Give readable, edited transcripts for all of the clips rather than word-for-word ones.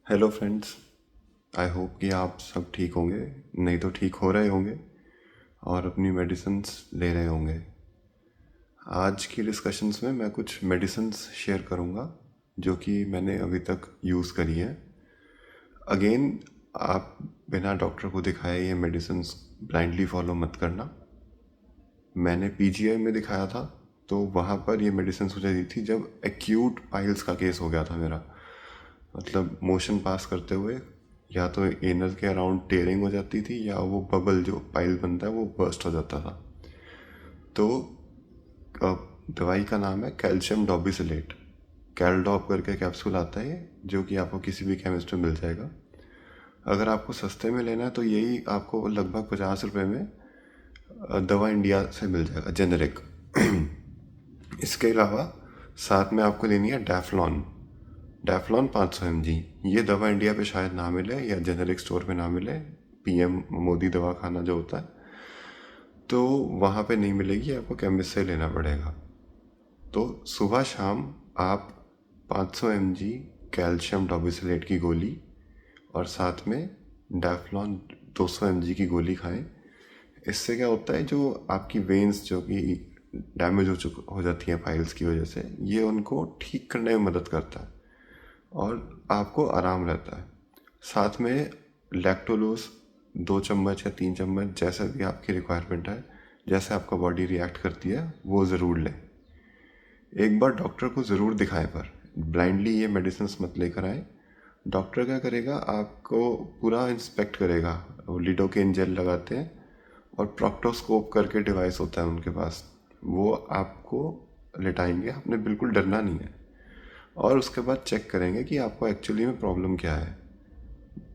Hello friends. I hope कि आप सब ठीक होंगे, नहीं तो ठीक हो रहे होंगे और अपनी मेडिसिन्स ले रहे होंगे। आज की डिस्कशंस में मैं कुछ मेडिसिन्स शेयर करूंगा जो कि मैंने अभी तक यूज़ करी हैं। अगेन, आप बिना डॉक्टर को दिखाए ये मेडिसिन्स ब्लाइंडली फॉलो मत करना। मैंने पीजीआई में दिखाया था, तो वहाँ पर ये मेडिसिन मुझे दी थी जब एक्यूट पाइल्स का केस हो गया था मेरा। मतलब मोशन पास करते हुए या तो एनल के अराउंड टेयरिंग हो जाती थी या वो बबल जो पाइल बनता है वो बर्स्ट हो जाता था। तो दवाई का नाम है कैल्शियम डॉबिसिलेट। कैलडॉप करके कैप्सूल आता है ये, जो कि आपको किसी भी केमिस्ट में मिल जाएगा। अगर आपको सस्ते में लेना है तो यही आपको लगभग 50 रुपये में दवा इंडिया से मिल जाएगा, जेनेरिक। इसके अलावा साथ में आपको लेनी है डैफ्लॉन। डैफ्लॉन 500 mg। ये दवा इंडिया पे शायद ना मिले या जेनेरिक स्टोर पे ना मिले, पीएम मोदी दवा खाना जो होता है तो वहाँ पे नहीं मिलेगी, आपको केमिस्ट से लेना पड़ेगा। तो सुबह शाम आप 500 mg कैल्शियम डॉबिसिलेट की गोली और साथ में डैफ्लॉन 200 mg की गोली खाएं। इससे क्या होता है, जो आपकी वेन्स जो कि डैमेज हो जाती हैं पाइल्स की वजह से, ये उनको ठीक करने में मदद करता है और आपको आराम रहता है। साथ में लैक्टोलोस 2 चम्मच या 3 चम्मच, जैसा भी आपकी रिक्वायरमेंट है, जैसे आपका बॉडी रिएक्ट करती है वो ज़रूर लें। एक बार डॉक्टर को ज़रूर दिखाएं, पर ब्लाइंडली ये मेडिसिन मत लेकर आए। डॉक्टर क्या करेगा, आपको पूरा इंस्पेक्ट करेगा। वो लिडोकेन जेल लगाते हैं और प्रोक्टोस्कोप करके डिवाइस होता है उनके पास, वो आपको लेटाएंगे। आपने बिल्कुल डरना नहीं है और उसके बाद चेक करेंगे कि आपको एक्चुअली में प्रॉब्लम क्या है।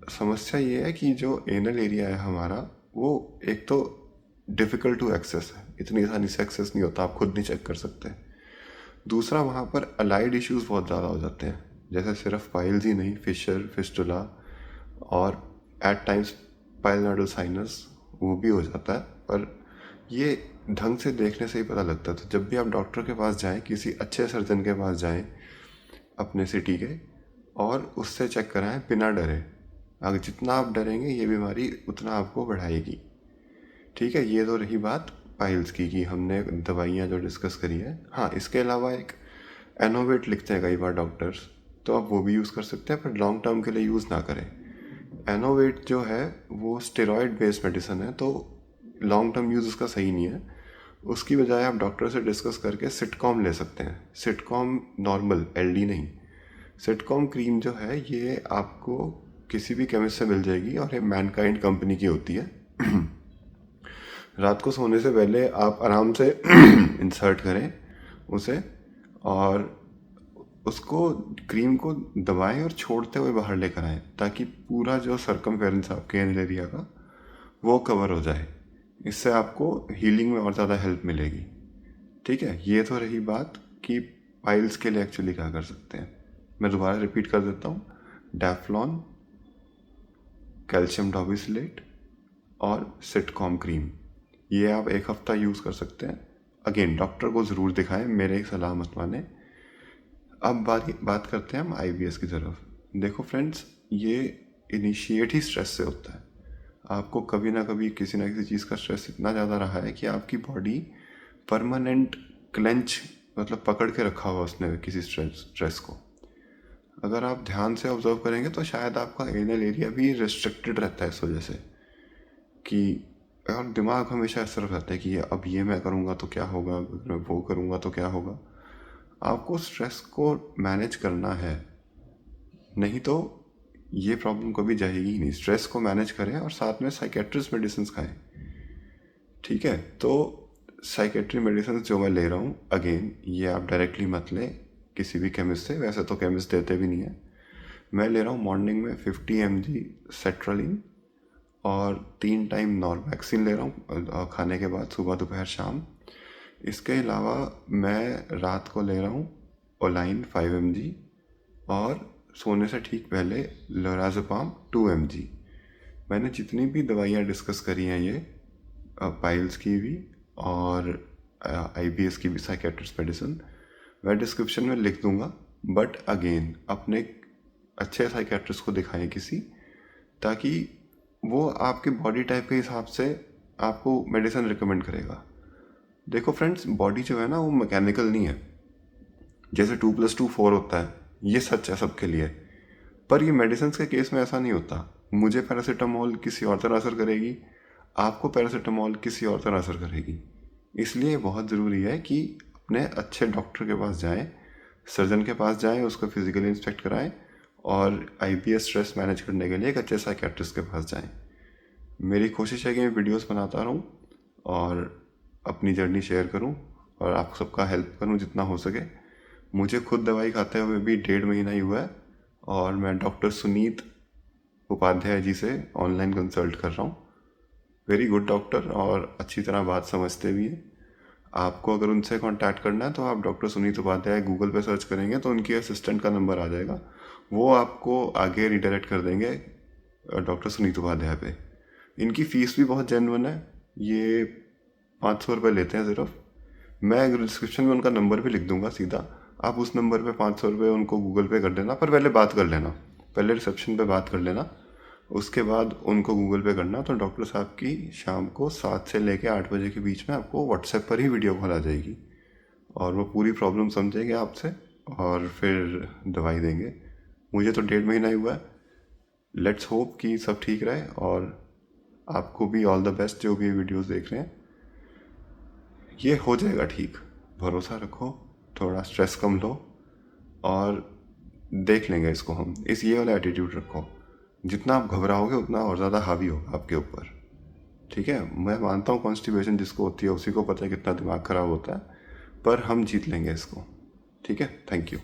समस्या ये है कि जो एनल एरिया है हमारा, वो एक तो डिफ़िकल्ट टू एक्सेस है, इतनी आसानी से एक्सेस नहीं होता, आप खुद नहीं चेक कर सकते। दूसरा, वहाँ पर अलाइड इश्यूज बहुत ज़्यादा हो जाते हैं, जैसे सिर्फ पाइल्स ही नहीं, फिशर, फिस्टुला और एट टाइम्स पाइलोनोडल साइनस, वो भी हो जाता है। पर ये ढंग से देखने से ही पता लगता है। तो जब भी आप डॉक्टर के पास जाएं, किसी अच्छे सर्जन के पास जाएं अपने सिटी के, और उससे चेक कराएं बिना डरे। अगर जितना आप डरेंगे ये बीमारी उतना आपको बढ़ाएगी। ठीक है, ये तो रही बात पाइल्स की कि हमने दवाइयाँ जो डिस्कस करी है। हाँ, इसके अलावा एक एनोवेट लिखते हैं कई बार डॉक्टर्स, तो आप वो भी यूज़ कर सकते हैं, पर लॉन्ग टर्म के लिए यूज़ ना करें। एनोवेट जो है वो स्टेरॉयड बेस्ड मेडिसिन है, तो लॉन्ग टर्म यूज़ उसका सही नहीं है। उसकी बजाय आप डॉक्टर से डिस्कस करके सिटकॉम ले सकते हैं। सिटकॉम नॉर्मल, एलडी नहीं। सिटकॉम क्रीम जो है ये आपको किसी भी केमिस्ट से मिल जाएगी और ये मैनकाइंड कंपनी की होती है। रात को सोने से पहले आप आराम से इंसर्ट करें उसे, और उसको, क्रीम को दबाएं और छोड़ते हुए बाहर लेकर आएं, ताकि पूरा जो सरकमफेरेंस आपके एनल एरिया का वो कवर हो जाए। इससे आपको हीलिंग में और ज़्यादा हेल्प मिलेगी। ठीक है, ये तो रही बात कि पाइल्स के लिए एक्चुअली क्या कर सकते हैं। मैं दोबारा रिपीट कर देता हूँ। डैफ्लॉन, कैल्शियम डॉबिसिलेट और सिटकॉम क्रीम, ये आप एक हफ्ता यूज़ कर सकते हैं। अगेन, डॉक्टर को ज़रूर दिखाएं, मेरे एक सलाह मत माने। अब बात करते हैं हम आईबीएस की तरफ। देखो फ्रेंड्स, ये इनिशिएट ही स्ट्रेस से होता है। आपको कभी ना कभी किसी ना किसी चीज़ का स्ट्रेस इतना ज़्यादा रहा है कि आपकी बॉडी परमानेंट क्लेंच, मतलब पकड़ के रखा हुआ उसने किसी स्ट्रेस को। अगर आप ध्यान से ऑब्जर्व करेंगे तो शायद आपका एनल एरिया भी रिस्ट्रिक्टेड रहता है इस वजह से कि, और दिमाग हमेशा इस तरफ रहता है कि अब ये मैं करूँगा तो क्या होगा, अगर मैं वो करूँगा तो क्या होगा। आपको स्ट्रेस को मैनेज करना है, नहीं तो ये प्रॉब्लम कभी जाएगी ही नहीं। स्ट्रेस को मैनेज करें और साथ में साइकेट्रिस्ट मेडिसिन खाएं। ठीक है, तो साइकेट्री मेडिसिन जो मैं ले रहा हूँ, अगेन ये आप डायरेक्टली मत लें किसी भी केमिस्ट से, वैसे तो केमिस्ट देते भी नहीं है। मैं ले रहा हूँ मॉर्निंग में 50 mg सेट्रालिन और 3 टाइम नॉर्वैक्सिन ले रहा हूँ खाने के बाद, सुबह दोपहर शाम। इसके अलावा मैं रात को ले रहा हूँ ओलाइन 5 mg और सोने से ठीक पहले लोराज़ेपाम 2 mg। मैंने जितनी भी दवाइयाँ डिस्कस करी हैं, ये पाइल्स की भी और आईबीएस की भी साइकेट्रिस्ट मेडिसिन, मैं डिस्क्रिप्शन में लिख दूंगा। बट अगेन, अपने अच्छे साइकेट्रिस्ट को दिखाएं किसी, ताकि वो आपके बॉडी टाइप के हिसाब से आपको मेडिसिन रिकमेंड करेगा। देखो फ्रेंड्स, बॉडी जो है ना वो मैकेनिकल नहीं है। जैसे 2+2 4 होता है, ये सच है सबके लिए, पर ये मेडिसिन के केस में ऐसा नहीं होता। मुझे पैरासीटामोल किसी और तरह असर करेगी, आपको पैरासीटामोल किसी और तरह असर करेगी। इसलिए बहुत ज़रूरी है कि अपने अच्छे डॉक्टर के पास जाएं, सर्जन के पास जाएं, उसको फिजिकली इंस्पेक्ट कराएं, और IBS स्ट्रेस मैनेज करने के लिए एक अच्छे साइकेट्रिस्ट के पास जाएं। मेरी कोशिश है कि मैं वीडियोस बनाता रहूं और अपनी जर्नी शेयर करूं और आप सबका हेल्प करूं जितना हो सके। मुझे खुद दवाई खाते हुए भी 1.5 महीना ही हुआ है, और मैं डॉक्टर सुनीत उपाध्याय जी से ऑनलाइन कंसल्ट कर रहा हूँ। वेरी गुड डॉक्टर, और अच्छी तरह बात समझते भी हैं। आपको अगर उनसे कांटेक्ट करना है तो आप डॉक्टर सुनीत उपाध्याय गूगल पे सर्च करेंगे तो उनकी असिस्टेंट का नंबर आ जाएगा, वो आपको आगे रिडायरेक्ट कर देंगे डॉक्टर सुनीत उपाध्याय पे। इनकी फ़ीस भी बहुत जेन्युइन है, ये 500 रुपये लेते हैं सिर्फ। मैं डिस्क्रिप्शन में उनका नंबर भी लिख दूंगा सीधा, आप उस नंबर पे 500 रुपये उनको गूगल पे कर देना, पर पहले बात कर लेना, पहले रिसेप्शन पे बात कर लेना, उसके बाद उनको गूगल पे करना। तो डॉक्टर साहब की शाम को 7 से लेके 8 बजे के बीच में आपको व्हाट्सएप पर ही वीडियो कॉल आ जाएगी, और वो पूरी प्रॉब्लम समझेंगे आपसे और फिर दवाई देंगे। मुझे तो 1.5 महीना ही हुआ है। लेट्स होप कि सब ठीक रहे, और आपको भी ऑल द बेस्ट जो भी वीडियोस देख रहे हैं। ये हो जाएगा ठीक, भरोसा रखो, थोड़ा स्ट्रेस कम लो, और देख लेंगे इसको हम। ये वाला एटीट्यूड रखो, जितना आप घबराओगे उतना और ज़्यादा हावी होगा आपके ऊपर। ठीक है, मैं मानता हूँ कॉन्स्टिपेशन जिसको होती है उसी को पता है कितना दिमाग ख़राब होता है, पर हम जीत लेंगे इसको। ठीक है, थैंक यू।